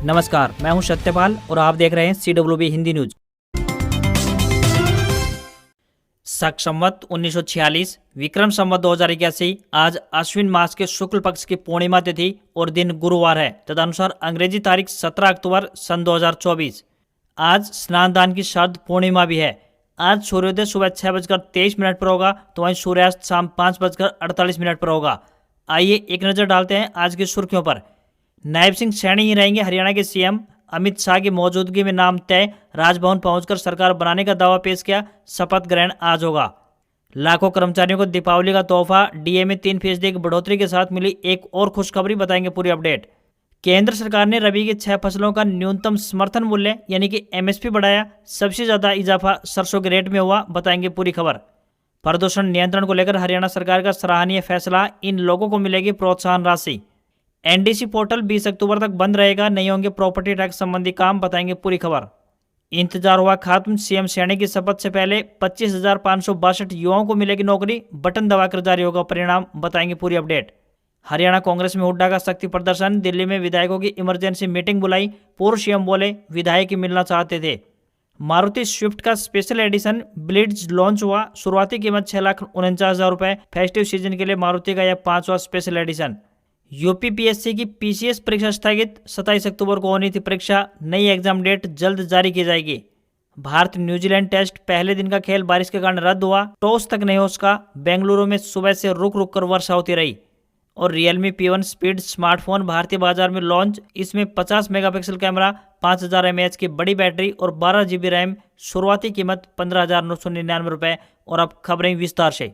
नमस्कार, मैं हूं सत्यपाल और आप देख रहे हैं CWB हिंदी न्यूज। शक संवत 1946 विक्रम संवत 2081 आज अश्विन मास के शुक्ल पक्ष की पूर्णिमा तिथि और दिन गुरुवार है। तदनुसार अंग्रेजी तारीख 17 अक्टूबर सन 2024। आज स्नान दान की शरद पूर्णिमा भी है। आज सूर्योदय सुबह 6:23 पर होगा तो वहीं सूर्यास्त शाम 5:48 पर होगा। आइए एक नज़र डालते हैं आज की सुर्खियों पर। नायब सिंह सैनी ही रहेंगे हरियाणा के सीएम। अमित शाह की मौजूदगी में नाम तय। राजभवन पहुंचकर सरकार बनाने का दावा पेश किया। शपथ ग्रहण आज होगा। लाखों कर्मचारियों को दीपावली का तोहफा। डीए में 3% की बढ़ोतरी के साथ मिली एक और खुशखबरी, बताएंगे पूरी अपडेट। केंद्र सरकार ने रबी की 6 फसलों का न्यूनतम समर्थन मूल्य यानी कि MSP बढ़ाया। सबसे ज्यादा इजाफा सरसों के रेट में हुआ, बताएंगे पूरी खबर। प्रदूषण नियंत्रण को लेकर हरियाणा सरकार का सराहनीय फैसला। इन लोगों को मिलेगी प्रोत्साहन राशि। NDC पोर्टल 20 अक्टूबर तक बंद रहेगा। नहीं होंगे प्रॉपर्टी टैक्स संबंधी काम, बताएंगे पूरी खबर। इंतजार हुआ खत्म। सीएम सैनी की शपथ से पहले 25,562 युवाओं को मिलेगी नौकरी। बटन दबाकर जारी होगा परिणाम, बताएंगे पूरी अपडेट। हरियाणा कांग्रेस में हुड्डा का शक्ति प्रदर्शन। दिल्ली में विधायकों की इमरजेंसी मीटिंग बुलाई। पूर्व सीएम बोले विधायक ही मिलना चाहते थे। मारुति स्विफ्ट का स्पेशल एडिशन ब्लिट्ज लॉन्च हुआ। शुरुआती कीमत 6,49,000 रुपए। फेस्टिव सीजन के लिए मारुति का यह 5वां स्पेशल एडिशन। UPPSC की PCS परीक्षा स्थगित। 27 अक्टूबर को होनी थी परीक्षा। नई एग्जाम डेट जल्द जारी की जाएगी। भारत न्यूजीलैंड टेस्ट पहले दिन का खेल बारिश के कारण रद्द हुआ। टॉस तक नहीं हो सका। बेंगलुरु में सुबह से रुक रुक कर वर्षा होती रही। और Realme P1 स्पीड स्मार्टफोन भारतीय बाजार में लॉन्च। इसमें 50 मेगापिक्सल कैमरा, 5000 mAh की बड़ी बैटरी और 12 GB रैम। शुरुआती कीमत 15,999 रुपए। और अब खबरें विस्तार से।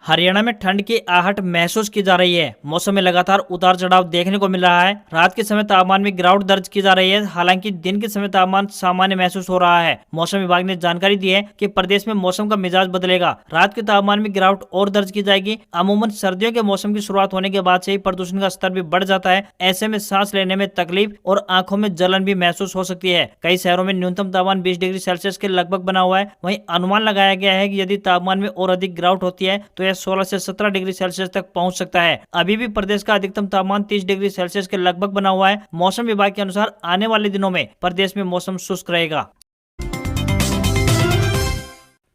हरियाणा में ठंड की आहट महसूस की जा रही है। मौसम में लगातार उतार चढ़ाव देखने को मिल रहा है। रात के समय तापमान में गिरावट दर्ज की जा रही है। हालांकि दिन के समय तापमान सामान्य महसूस हो रहा है। मौसम विभाग ने जानकारी दी है कि प्रदेश में मौसम का मिजाज बदलेगा। रात के तापमान में गिरावट और दर्ज की जाएगी। अमूमन सर्दियों के मौसम की शुरुआत होने के बाद से ही प्रदूषण का स्तर भी बढ़ जाता है। ऐसे में सांस लेने में तकलीफ और आंखों में जलन भी महसूस हो सकती है। कई शहरों में न्यूनतम तापमान 20 डिग्री सेल्सियस के लगभग बना हुआ है। वहीं अनुमान लगाया गया है कि यदि तापमान में और अधिक गिरावट होती है तो 16 से 17 डिग्री सेल्सियस तक पहुंच सकता है। अभी भी प्रदेश का अधिकतम तापमान 30 डिग्री सेल्सियस के लगभग बना हुआ है। मौसम विभाग के अनुसार आने वाले दिनों में प्रदेश में मौसम शुष्क रहेगा।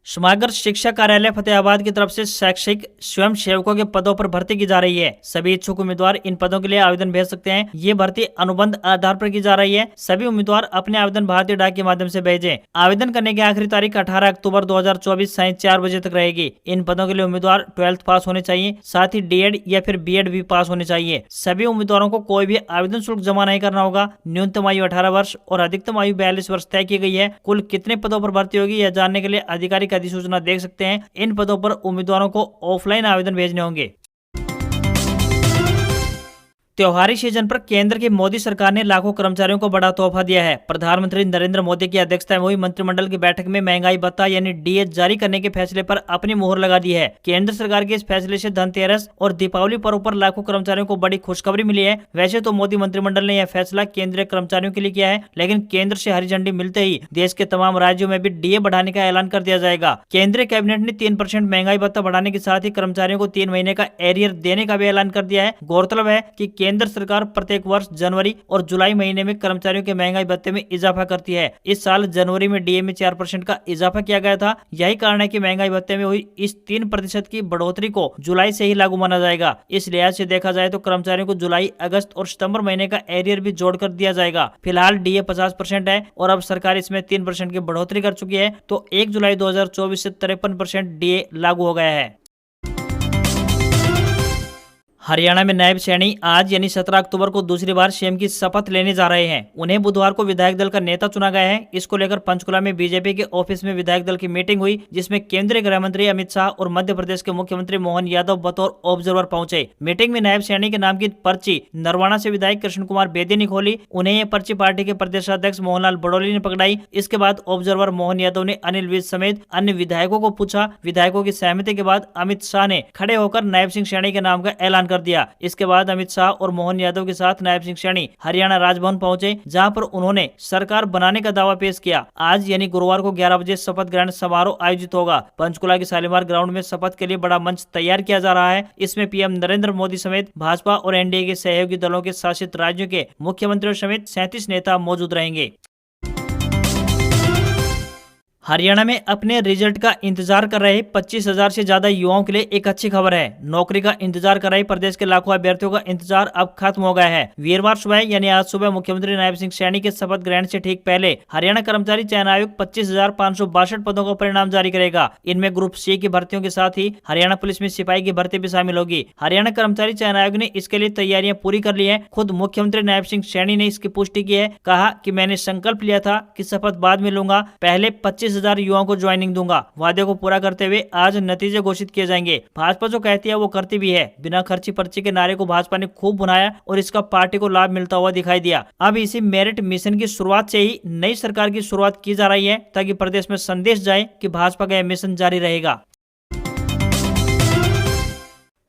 समग्र शिक्षा कार्यालय फतेहाबाद की तरफ से शैक्षिक स्वयं सेवकों के पदों पर भर्ती की जा रही है। सभी इच्छुक उम्मीदवार इन पदों के लिए आवेदन भेज सकते हैं। ये भर्ती अनुबंध आधार पर की जा रही है। सभी उम्मीदवार अपने आवेदन भारतीय डाक के माध्यम से भेजें। आवेदन करने की आखिरी तारीख 18 अक्टूबर 2024 सायं 4 बजे तक रहेगी। इन पदों के लिए उम्मीदवार 12th पास होने चाहिए। साथ ही DED या फिर BEd भी पास होने चाहिए। सभी उम्मीदवारों को कोई भी आवेदन शुल्क जमा नहीं करना होगा। न्यूनतम आयु 18 वर्ष और अधिकतम आयु 42 वर्ष तय की गई है। कुल कितने पदों पर भर्ती होगी यह जानने के लिए आधिकारिक अधिसूचना देख सकते हैं। इन पदों पर उम्मीदवारों को ऑफलाइन आवेदन भेजने होंगे। त्योहारी सीजन पर केंद्र की मोदी सरकार ने लाखों कर्मचारियों को बड़ा तोहफा दिया है। प्रधानमंत्री नरेंद्र मोदी की अध्यक्षता में हुई मंत्रिमंडल की बैठक में महंगाई भत्ता यानी DA जारी करने के फैसले पर अपनी मुहर लगा दी है। केंद्र सरकार के इस फैसले से धनतेरस और दीपावली पर्व पर लाखों कर्मचारियों को बड़ी खुशखबरी मिली है। वैसे तो मोदी मंत्रिमंडल ने यह फैसला केंद्रीय कर्मचारियों के लिए किया है, लेकिन केंद्र से हरी झंडी मिलते ही देश के तमाम राज्यों में भी DA बढ़ाने का ऐलान कर दिया जाएगा। केंद्रीय कैबिनेट ने 3% महंगाई भत्ता बढ़ाने के साथ ही कर्मचारियों को 3 महीने का एरियर देने का भी ऐलान कर दिया है। गौरतलब है कि केंद्र सरकार प्रत्येक वर्ष जनवरी और जुलाई महीने में कर्मचारियों के महंगाई भत्ते में इजाफा करती है। इस साल जनवरी में DA में 4% का इजाफा किया गया था। यही कारण है कि महंगाई भत्ते में हुई इस 3% की बढ़ोतरी को जुलाई से ही लागू माना जाएगा। इस लिहाज से देखा जाए तो कर्मचारियों को जुलाई, अगस्त और सितंबर महीने का एरियर भी जोड़कर दिया जाएगा। फिलहाल DA 50% है और अब सरकार इसमें 3% की बढ़ोतरी कर चुकी है, तो 1 जुलाई 2024 से 53% DA लागू हो गया है। हरियाणा में नायब सैनी आज यानी 17 अक्टूबर को दूसरी बार सीएम की शपथ लेने जा रहे हैं। उन्हें बुधवार को विधायक दल का नेता चुना गया है। इसको लेकर पंचकुला में बीजेपी के ऑफिस में विधायक दल की मीटिंग हुई, जिसमें केंद्रीय गृह मंत्री अमित शाह और मध्य प्रदेश के मुख्यमंत्री मोहन यादव बतौर ऑब्जर्वर पहुंचे। मीटिंग में नायब सैनी के नाम की पर्ची नरवाना से विधायक कृष्ण कुमार बेदी ने खोली। उन्हें ये पर्ची पार्टी के प्रदेशाध्यक्ष मोहनलाल बड़ोली ने पकड़ाई। इसके बाद ऑब्जर्वर मोहन यादव ने अनिल विज समेत अन्य विधायकों को पूछा। विधायकों की सहमति के बाद अमित शाह ने खड़े होकर नायब सिंह सैनी के नाम का ऐलान कर कर दिया। इसके बाद अमित शाह और मोहन यादव के साथ नायब सिंह सैनी हरियाणा राजभवन पहुंचे, जहां पर उन्होंने सरकार बनाने का दावा पेश किया। आज यानी गुरुवार को 11 बजे शपथ ग्रहण समारोह आयोजित होगा। पंचकुला के शालीमार ग्राउंड में शपथ के लिए बड़ा मंच तैयार किया जा रहा है। इसमें पीएम नरेंद्र मोदी समेत भाजपा और एनडीए के सहयोगी दलों के शासित राज्यों के मुख्यमंत्रियों समेत 37 नेता मौजूद रहेंगे। हरियाणा में अपने रिजल्ट का इंतजार कर रहे 25,000 से ज्यादा युवाओं के लिए एक अच्छी खबर है। नौकरी का इंतजार कर रहे प्रदेश के लाखों अभ्यर्थियों का इंतजार अब खत्म हो गया है। वीरवार सुबह यानी आज सुबह मुख्यमंत्री नायब सिंह सैनी के शपथ ग्रहण से ठीक पहले हरियाणा कर्मचारी चयन आयोग 25,562 पदों का परिणाम जारी करेगा। इनमें ग्रुप सी की भर्तियों के साथ ही हरियाणा पुलिस में सिपाही की भर्ती भी शामिल होगी। हरियाणा कर्मचारी चयन आयोग ने इसके लिए तैयारियां पूरी कर ली है। खुद मुख्यमंत्री नायब सिंह सैनी ने इसकी पुष्टि की है। कहा कि मैंने संकल्प लिया था कि शपथ बाद में लूंगा, पहले 25,000 युवाओं को ज्वाइनिंग दूंगा। वादे को पूरा करते हुए आज नतीजे घोषित किए जाएंगे। भाजपा जो कहती है वो करती भी है। बिना खर्ची पर्ची के नारे को भाजपा ने खूब भुनाया और इसका पार्टी को लाभ मिलता हुआ दिखाई दिया। अब इसी मेरिट मिशन की शुरुआत से ही नई सरकार की शुरुआत की जा रही है, ताकि प्रदेश में संदेश जाए कि भाजपा का यह मिशन जारी रहेगा।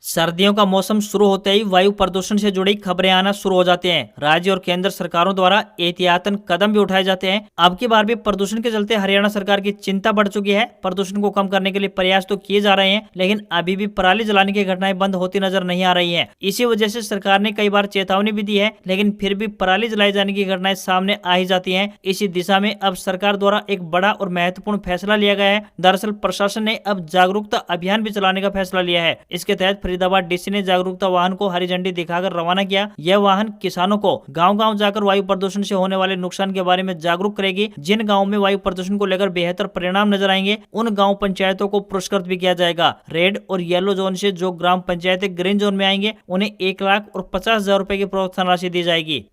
सर्दियों का मौसम शुरू होते ही वायु प्रदूषण से जुड़ी खबरें आना शुरू हो जाती हैं। राज्य और केंद्र सरकारों द्वारा एहतियातन कदम भी उठाए जाते हैं। अब की बार भी प्रदूषण के चलते हरियाणा सरकार की चिंता बढ़ चुकी है। प्रदूषण को कम करने के लिए प्रयास तो किए जा रहे हैं, लेकिन अभी भी पराली जलाने की घटनाएं बंद होती नजर नहीं आ रही है। इसी वजह से सरकार ने कई बार चेतावनी भी दी है, लेकिन फिर भी पराली जलाए जाने की घटनाएं सामने आ ही जाती है। इसी दिशा में अब सरकार द्वारा एक बड़ा और महत्वपूर्ण फैसला लिया गया है। दरअसल प्रशासन ने अब जागरूकता अभियान भी चलाने का फैसला लिया है। इसके तहत फरीदाबाद डीसी ने जागरूकता वाहन को हरी झंडी दिखाकर रवाना किया। यह वाहन किसानों को गांव-गांव जाकर वायु प्रदूषण से होने वाले नुकसान के बारे में जागरूक करेगी। जिन गांवों में वायु प्रदूषण को लेकर बेहतर परिणाम नजर आएंगे, उन गांव पंचायतों को पुरस्कृत भी किया जाएगा। रेड और येलो जोन से जो ग्राम पंचायतें ग्रीन जोन में आएंगे, उन्हें 1,50,000 रुपए की प्रोत्साहन राशि दी जाएगी।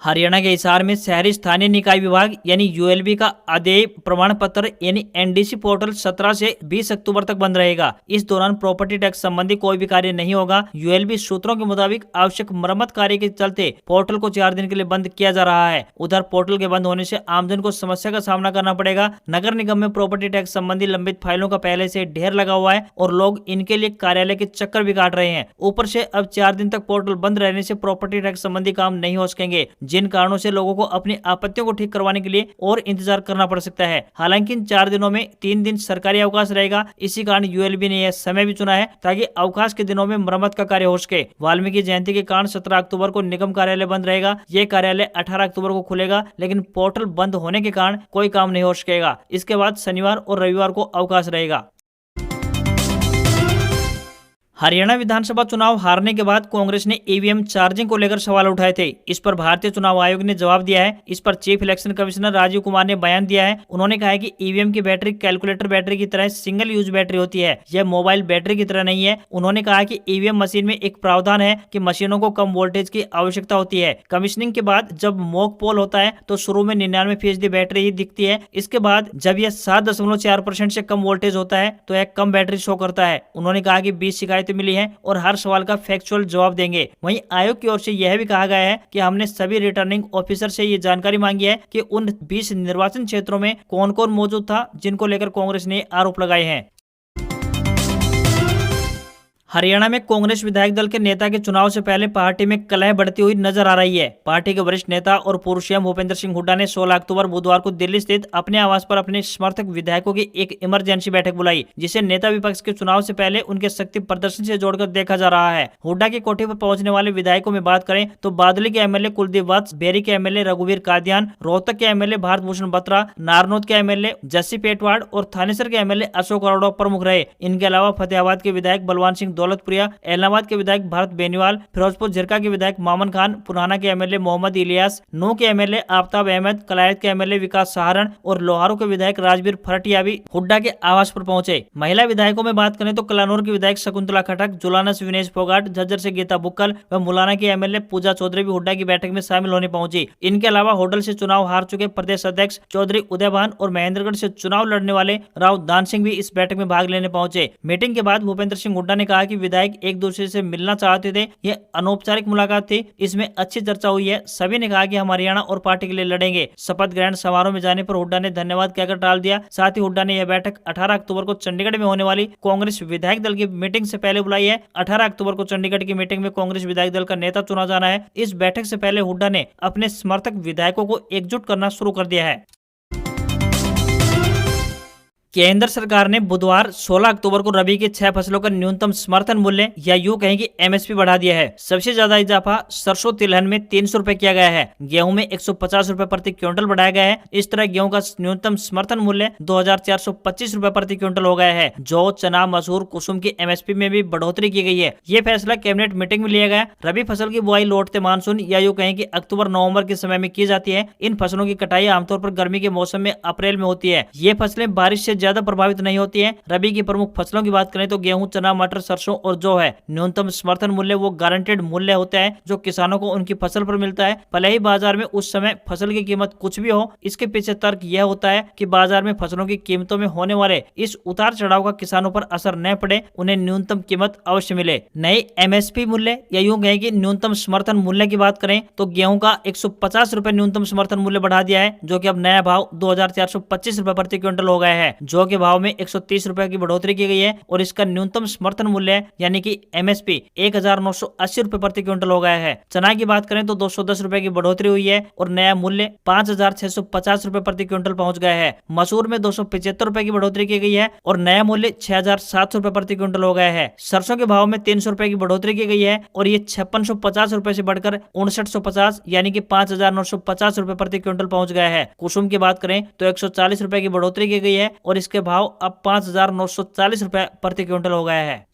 हरियाणा के हिसार में शहरी स्थानीय निकाय विभाग यानी यूएलबी का अदेय प्रमाण पत्र यानी एनडीसी पोर्टल 17 से 20 अक्टूबर तक बंद रहेगा। इस दौरान प्रॉपर्टी टैक्स संबंधी कोई भी कार्य नहीं होगा। यूएलबी सूत्रों के मुताबिक आवश्यक मरम्मत कार्य के चलते पोर्टल को 4 दिन के लिए बंद किया जा रहा है। उधर पोर्टल के बंद होने से आमजन को समस्या का सामना करना पड़ेगा। नगर निगम में प्रॉपर्टी टैक्स संबंधी लंबित फाइलों का पहले से ढेर लगा हुआ है और लोग इनके लिए कार्यालय के चक्कर भी काट रहे हैं। ऊपर से अब 4 दिन तक पोर्टल बंद रहने से प्रॉपर्टी टैक्स संबंधी काम नहीं हो सकेंगे, जिन कारणों से लोगों को अपनी आपत्तियों को ठीक करवाने के लिए और इंतजार करना पड़ सकता है। हालांकि इन 4 दिनों में 3 दिन सरकारी अवकाश रहेगा। इसी कारण यूएलबी ने यह समय भी चुना है ताकि अवकाश के दिनों में मरम्मत का कार्य हो सके। वाल्मीकि जयंती के कारण 17 अक्टूबर को निगम कार्यालय बंद रहेगा। ये कार्यालय 18 अक्टूबर को खुलेगा, लेकिन पोर्टल बंद होने के कारण कोई काम नहीं हो सकेगा। इसके बाद शनिवार और रविवार को अवकाश रहेगा। हरियाणा विधानसभा चुनाव हारने के बाद कांग्रेस ने ईवीएम चार्जिंग को लेकर सवाल उठाए थे। इस पर भारतीय चुनाव आयोग ने जवाब दिया है। इस पर chief election commissioner Rajiv Kumar ने बयान दिया है। उन्होंने कहा है कि ईवीएम की बैटरी कैलकुलेटर बैटरी की तरह सिंगल यूज बैटरी होती है, यह मोबाइल बैटरी की तरह नहीं है। उन्होंने कहा कि ईवीएम मशीन में एक प्रावधान है कि मशीनों को कम वोल्टेज की आवश्यकता होती है। कमीशनिंग के बाद जब मॉक पोल होता है तो शुरू में 99% बैटरी ही दिखती है। इसके बाद जब यह 7.4% से कम वोल्टेज होता है तो यह कम बैटरी शो करता है। उन्होंने कहा कि 20 शिकायतें मिली है और हर सवाल का फैक्चुअल जवाब देंगे। वहीं आयोग की ओर से यह भी कहा गया है कि हमने सभी रिटर्निंग ऑफिसर से ये जानकारी मांगी है कि उन 20 निर्वाचन क्षेत्रों में कौन कौन मौजूद था जिनको लेकर कांग्रेस ने आरोप लगाए हैं। हरियाणा में कांग्रेस विधायक दल के नेता के चुनाव से पहले पार्टी में कलह बढ़ती हुई नजर आ रही है। पार्टी के वरिष्ठ नेता और पूर्व सीएम भूपेंद्र सिंह हुड्डा ने 16 अक्टूबर बुधवार को दिल्ली स्थित अपने आवास पर अपने समर्थक विधायकों की एक इमरजेंसी बैठक बुलाई, जिसे नेता विपक्ष के चुनाव से पहले उनके शक्ति प्रदर्शन से जोड़कर देखा जा रहा है। हुड्डा की कोठी पर पहुंचने वाले विधायकों में बात करें तो बादली के एमएलए कुलदीप वत्स, बेरी के एमएलए रघुवीर कादियान, रोहतक के एमएलए भारत भूषण बत्रा, नारनौत के एमएलए जस्सी पेटवाड़ और थानेसर के एमएलए अशोक अरोड़ा प्रमुख रहे। इनके अलावा फतेहाबाद के विधायक बलवान सिंह दौलतपुरिया, इलाहाबाद के विधायक भारत बेनीवाल, फिरोजपुर झिरका के विधायक मामन खान, पुराना के एमएलए मोहम्मद इलियास, नू के एमएलए आफ्ताब अहमद, कलायत के एमएलए विकास सहारण और लोहारू के विधायक राजवीर फरटिया भी हुड्डा के आवास पर पहुंचे। महिला विधायकों में बात करें तो कलानौर के विधायक शकुंतला खटक, जुलाना से विनेश फोगाट, झज्जर से गीता बुक्कल व मुलाना की एमएलए पूजा चौधरी भी हुड्डा की बैठक में शामिल होने पहुंची। इनके अलावा होडल से चुनाव हार चुके प्रदेश अध्यक्ष चौधरी उदयभान और महेंद्रगढ़ से चुनाव लड़ने वाले राव दान सिंह भी इस बैठक में भाग लेने पहुंचे। मीटिंग के बाद भूपेंद्र सिंह हुड्डा ने कहा कि विधायक एक दूसरे से मिलना चाहते थे। यह अनौपचारिक मुलाकात थी, इसमें अच्छी चर्चा हुई है। सभी ने कहा कि हम हरियाणा और पार्टी के लिए लड़ेंगे। शपथ ग्रहण समारोह में जाने पर हुड्डा ने धन्यवाद कहकर टाल दिया। साथ ही हुड्डा ने यह बैठक 18 अक्टूबर को चंडीगढ़ में होने वाली कांग्रेस विधायक दल की मीटिंग से पहले बुलाई है। 18 अक्टूबर को चंडीगढ़ की मीटिंग में कांग्रेस विधायक दल का नेता चुना जाना है। इस बैठक से पहले हुड्डा ने अपने समर्थक विधायकों को एकजुट करना शुरू कर दिया है। केंद्र सरकार ने बुधवार 16 अक्टूबर को रबी की 6 फसलों का न्यूनतम समर्थन मूल्य या यूं कहें कि एमएसपी बढ़ा दिया है। सबसे ज्यादा इजाफा सरसों तिलहन में 300 रुपए किया गया है। गेहूं में 150 रुपए प्रति क्विंटल बढ़ाया गया है। इस तरह गेहूं का न्यूनतम समर्थन मूल्य 2425 रुपए प्रति क्विंटल हो गया है। जौ, चना, मसूर, कुसुम की एमएसपी में भी बढ़ोतरी की गई है। ये फैसला कैबिनेट मीटिंग में लिया गया। रबी फसल की बुआई लौटते मानसून या यूं कहें कि अक्टूबर नवंबर के समय में की जाती है। इन फसलों की कटाई आमतौर पर गर्मी के मौसम में अप्रैल में होती है। ये फसलें बारिश से ज्यादा प्रभावित नहीं होती हैं। रबी की प्रमुख फसलों की बात करें तो गेहूं, चना, मटर, सरसों और जौ है। न्यूनतम समर्थन मूल्य वो गारंटेड मूल्य होता है जो किसानों को उनकी फसल पर मिलता है, भले ही बाजार में उस समय फसल की कीमत कुछ भी हो। इसके पीछे तर्क यह होता है कि बाजार में फसलों की कीमतों में होने वाले इस उतार चढ़ाव का किसानों पर असर न पड़े, उन्हें न्यूनतम कीमत अवश्य मिले। नए एमएसपी मूल्य या यूं कहें कि न्यूनतम समर्थन मूल्य की बात करें तो गेहूं का 150 रुपए न्यूनतम समर्थन मूल्य बढ़ा दिया है, जो कि अब नया भाव 2425 रुपए प्रति क्विंटल हो गया है। जौ के भाव में 130 रुपए की बढ़ोतरी की गई है और इसका न्यूनतम समर्थन मूल्य यानी कि एमएसपी 1980 रुपए प्रति क्विंटल हो गया है। चना की बात करें तो 210 रुपए की बढ़ोतरी हुई है और नया मूल्य 5650 रुपए प्रति क्विंटल पहुंच गया है। मसूर में 275 रुपए की बढ़ोतरी की गई है और नया मूल्य 6700 रुपए प्रति क्विंटल हो गया है। सरसों के भाव में 300 रुपए की बढ़ोतरी की गई है और ये 5650 रुपए से बढ़कर 5950 यानी कि 5950 रुपए प्रति क्विंटल पहुंच गया है। कुसुम की बात करें तो 140 रुपए की बढ़ोतरी की गई है और इसके भाव अब 5940 रुपए प्रति क्विंटल हो गया है।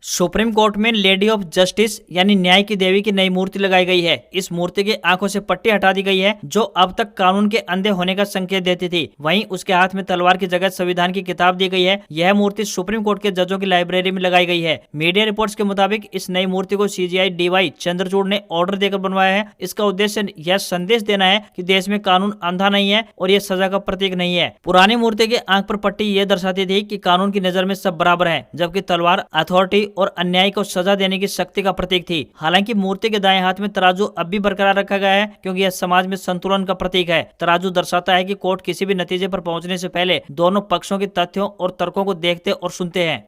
सुप्रीम कोर्ट में लेडी ऑफ जस्टिस यानी न्याय की देवी की नई मूर्ति लगाई गई है। इस मूर्ति की आंखों से पट्टी हटा दी गई है जो अब तक कानून के अंधे होने का संकेत देती थी। वहीं उसके हाथ में तलवार की जगह संविधान की किताब दी गई है। यह मूर्ति सुप्रीम कोर्ट के जजों की लाइब्रेरी में लगाई गई है। मीडिया रिपोर्ट्स के मुताबिक इस नई मूर्ति को सीजीआई डीवाई चंद्रचूड़ ने ऑर्डर देकर बनवाया है। इसका उद्देश्य यह संदेश देना है कि देश में कानून अंधा नहीं है और यह सजा का प्रतीक नहीं है। पुरानी मूर्ति के आंख पर पट्टी यह दर्शाती थी कि कानून की नजर में सब बराबर है, जबकि तलवार अथॉरिटी और अन्याय को सजा देने की शक्ति का प्रतीक थी। हालांकि मूर्ति के दाएं हाथ में तराजू अब भी बरकरार रखा गया है क्योंकि यह समाज में संतुलन का प्रतीक है। तराजू दर्शाता है कि कोर्ट किसी भी नतीजे पर पहुंचने से पहले दोनों पक्षों के तथ्यों और तर्कों को देखते और सुनते हैं।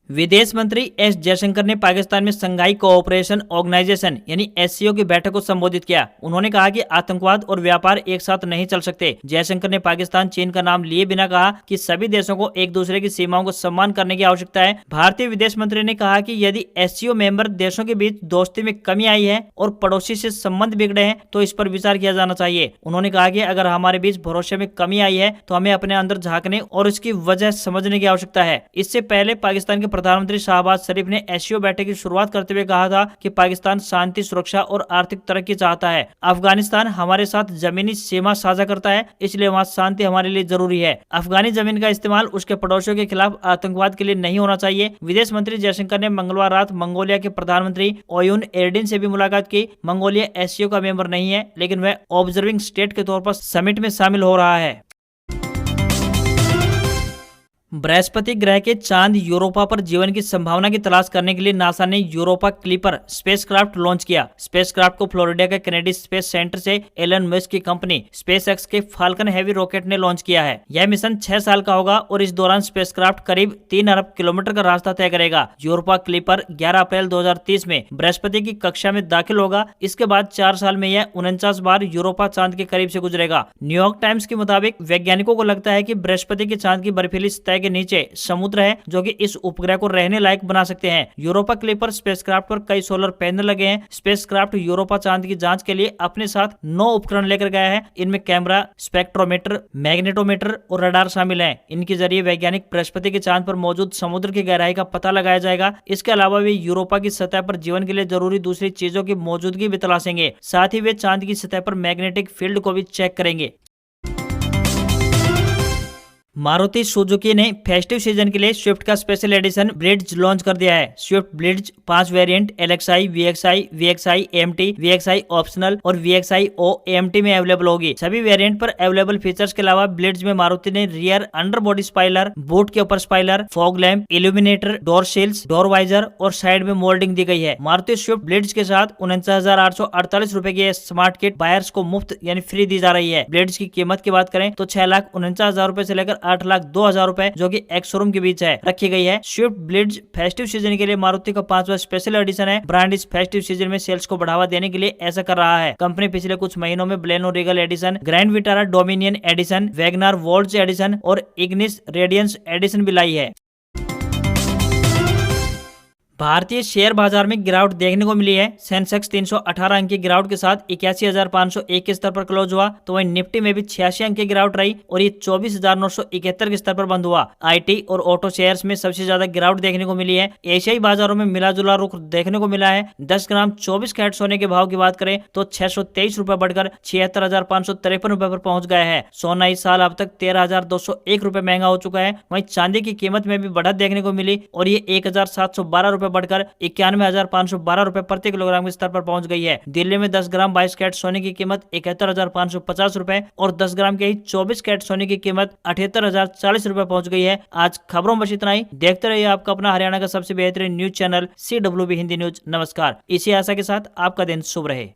विदेश मंत्री एस जयशंकर ने पाकिस्तान में संघाई कोऑपरेशन ऑर्गेनाइजेशन यानी एससीओ की बैठक को संबोधित किया। उन्होंने कहा कि आतंकवाद और व्यापार एक साथ नहीं चल सकते। जयशंकर ने पाकिस्तान, चीन का नाम लिए बिना कहा कि सभी देशों को एक दूसरे की सीमाओं को सम्मान करने की आवश्यकता है। भारतीय विदेश मंत्री ने कहा कि यदि एससीओ मेंबर देशों के बीच दोस्ती में कमी आई है और पड़ोसी से संबंध बिगड़े हैं तो इस पर विचार किया जाना चाहिए। उन्होंने कहा कि अगर हमारे बीच भरोसे में कमी आई है तो हमें अपने अंदर झांकने और उसकी वजह समझने की आवश्यकता है। इससे पहले पाकिस्तान के प्रधानमंत्री शाहबाज शरीफ ने एससीओ बैठक की शुरुआत करते हुए कहा था कि पाकिस्तान शांति, सुरक्षा और आर्थिक तरक्की चाहता है। अफगानिस्तान हमारे साथ जमीनी सीमा साझा करता है, इसलिए वहां शांति हमारे लिए जरूरी है। अफगानी जमीन का इस्तेमाल उसके पड़ोसियों के खिलाफ आतंकवाद के लिए नहीं होना चाहिए। विदेश मंत्री जयशंकर ने मंगलवार रात मंगोलिया के प्रधानमंत्री ओयुन एर्डिन से भी मुलाकात की। मंगोलिया एससीओ का मेंबर नहीं है, लेकिन वह ऑब्जर्विंग स्टेट के तौर पर समिट में शामिल हो रहा है। बृहस्पति ग्रह के चांद यूरोपा पर जीवन की संभावना की तलाश करने के लिए नासा ने यूरोपा क्लिपर स्पेसक्राफ्ट लॉन्च किया। स्पेसक्राफ्ट को फ्लोरिडा के केनेडी स्पेस सेंटर से एलन मस्क की कंपनी स्पेसएक्स के फाल्कन हेवी रॉकेट ने लॉन्च किया है। यह मिशन 6 साल का होगा और इस दौरान स्पेसक्राफ्ट करीब 3 अरब किलोमीटर का रास्ता तय करेगा। यूरोपा क्लिपर 11 अप्रैल 2030 में बृहस्पति की कक्षा में दाखिल होगा। इसके बाद 4 साल में यह 49 बार यूरोपा चांद के करीब से गुजरेगा। न्यूयॉर्क टाइम्स के मुताबिक वैज्ञानिकों को लगता है कि बृहस्पति के चांद की बर्फीली सतह के नीचे समुद्र है जो कि इस उपग्रह को रहने लायक बना सकते हैं। यूरोपा क्लिपर स्पेसक्राफ्ट पर कई सोलर पैनल लगे हैं। स्पेसक्राफ्ट यूरोपा चांद की जांच के लिए अपने साथ 9 उपकरण लेकर गया है। इनमें कैमरा, स्पेक्ट्रोमीटर, मैग्नेटोमीटर और रडार शामिल हैं। इनके जरिए वैज्ञानिक बृहस्पति के चांद पर मौजूद समुद्र की गहराई का पता लगाया जाएगा। इसके अलावा वे यूरोपा की सतह पर जीवन के लिए जरूरी दूसरी चीजों की मौजूदगी भी तलाशेंगे। साथ ही वे चांद की सतह पर मैग्नेटिक फील्ड को भी चेक करेंगे। मारुति सुजुकी ने फेस्टिव सीजन के लिए स्विफ्ट का स्पेशल एडिशन ब्लिट्ज लॉन्च कर दिया है। Swift blitz 5 variant LXi, VXi, VXi AMT, VXi optional और VXi O AMT में अवेलेबल होगी। सभी वेरिएंट पर अवेलेबल फीचर्स के अलावा ब्लिट्ज में मारुति ने rear under body spoiler, boot के ऊपर spoiler, fog lamp, illuminator, door shields, door visor और साइड में मोल्डिंग दी गई है। मारुति स्विफ्ट ब्लिट्ज के साथ 49,848 रुपए की स्मार्ट किट बायर्स को मुफ्त यानी फ्री दी जा रही है। ब्लिट्ज की कीमत की बात करें तो 6,49,000 रुपए से लेकर 8,02,000 रुपए जो कि एक्स शोरूम के बीच है रखी गई है। स्विफ्ट ब्लिट्ज फेस्टिव सीजन के लिए मारुति का 5वां स्पेशल एडिशन है। ब्रांड इस फेस्टिव सीजन में सेल्स को बढ़ावा देने के लिए ऐसा कर रहा है। कंपनी पिछले कुछ महीनों में Baleno Regal edition, Grand Vitara Dominion edition, WagonR Volts edition और इग्निस रेडियंस एडिशन भी लाई है। भारतीय शेयर बाजार में गिरावट देखने को मिली है। सेंसेक्स 318 अंक की गिरावट के साथ 81,501 के स्तर पर क्लोज हुआ, तो वहीं निफ्टी में भी 86 अंक की गिरावट रही और ये 24,971 के स्तर पर बंद हुआ। आईटी और ऑटो शेयर्स में सबसे ज्यादा गिरावट देखने को मिली है। एशियाई बाजारों में मिला जुला रुख देखने को मिला है। 10 ग्राम 24 कैरेट सोने के भाव की बात करें तो 623 रुपए बढ़कर 76,553 रुपए पर पहुंच गया है। सोना इस साल अब तक 13,201 रुपए महंगा हो चुका है। वहीं चांदी की कीमत में भी बढ़त देखने को मिली और ये 1,712 रुपए बढ़कर 91,512 रुपए प्रति किलोग्राम के स्तर पर पहुंच गई है। दिल्ली में 10 ग्राम 22 कैरेट सोने की कीमत 71,550 रुपए और 10 ग्राम के ही 24 कैरेट सोने की कीमत 78,040 रुपए पहुंच गई है। आज खबरों में बस इतना ही। देखते रहिए आपका अपना हरियाणा का सबसे बेहतरीन news channel CWB Hindi news. नमस्कार। इसी आशा के साथ आपका दिन शुभ रहे।